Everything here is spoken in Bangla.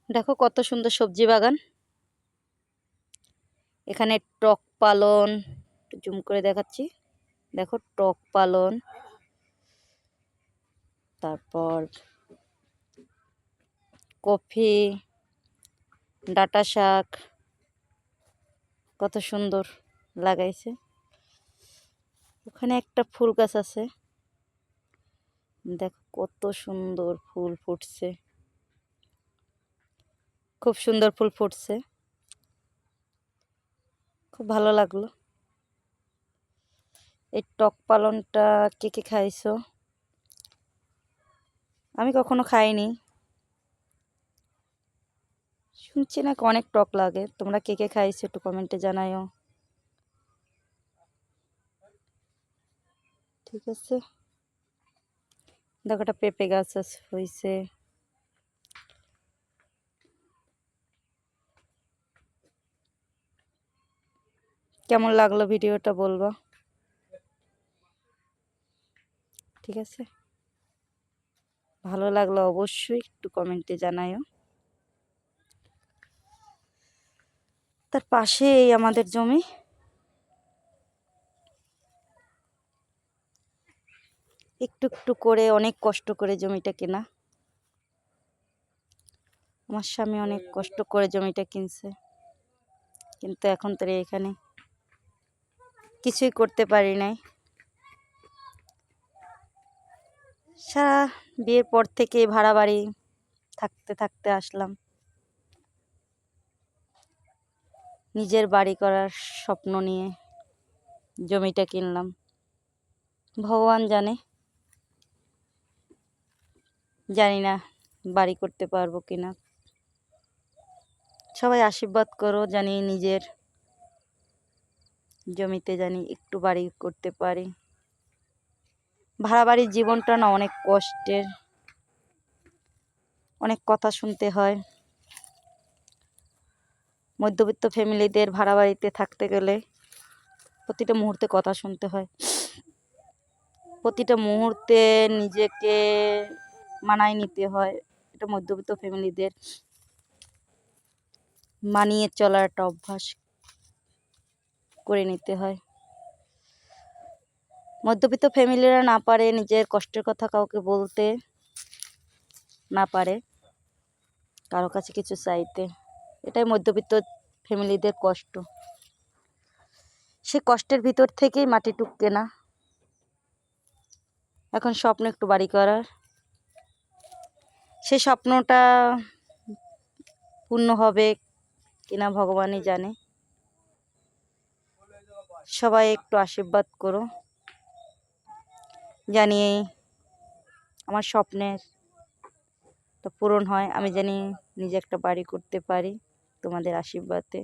দেখো কত সুন্দর সবজি বাগান। এখানে টক পালন, একটু জুম করে দেখাচ্ছি। দেখো টক পালন, তারপর কফি, ডাঁটা শাক, কত সুন্দর লাগাইছে। ওখানে একটা ফুল গাছ আছে, দেখো কত সুন্দর ফুল ফুটছে, খুব সুন্দর ফুল ফুটছে, খুব ভালো লাগলো। এই টক পালনটা কে কে খাইছো? আমি কখনো খাইনি, শুনছি নাকি অনেক টক লাগে। তোমরা কে কে খাইছো একটু কমেন্টে জানাইও। ঠিক আছে, দেখো একটা পেঁপে গাছ হয়েছে। কেমন লাগলো ভিডিওটা বলবা, ঠিক আছে? ভালো লাগলো অবশ্যই একটু কমেন্টে জানাইও। তার পাশেই আমাদের জমি, একটু একটু করে অনেক কষ্ট করে জমিটা কেনা। আমার স্বামী অনেক কষ্ট করে জমিটা কিনছে, কিন্তু এখন তো এখানে কিছুই করতে পারি নাই। সারা বিয়ের পর থেকে ভাড়া বাড়ি থাকতে থাকতে আসলাম, নিজের বাড়ি করার স্বপ্ন নিয়ে জমিটা কিনলাম। ভগবান জানে, জানি না বাড়ি করতে পারবো কিনা। সবাই আশীর্বাদ করো জানি নিজের জমিতে জানি একটু বাড়ি করতে পারি। ভাড়া বাড়ির জীবনটা না অনেক কষ্টের, অনেক কথা শুনতে হয়। মধ্যবিত্ত ফ্যামিলিদের ভাড়া বাড়িতে থাকতে গেলে প্রতিটা মুহূর্তে কথা শুনতে হয়, প্রতিটা মুহূর্তে নিজেকে মানায় নিতে হয়। এটা মধ্যবিত্ত ফ্যামিলিদের মানিয়ে চলার একটা অভ্যাস করে নিতে হয়। মধ্যবিত্ত ফ্যামিলিরা না পারে নিজের কষ্টের কথা কাউকে বলতে, না পারে কারো কাছে কিছু চাইতে। এটাই মধ্যবিত্ত ফ্যামিলিদের কষ্ট। সে কষ্টের ভিতর থেকেই মাটি টুককে না। এখন স্বপ্ন একটু বাড়ি করার, সে স্বপ্নটা পূর্ণ হবে কিনা ভগবানই জানে। সবাই একটু আশীর্বাদ করো জানি আমার স্বপ্নের তো পূরণ হয়। আমি জানি নিজে একটা বাড়ি করতে পারি তোমাদের আশীর্বাদে।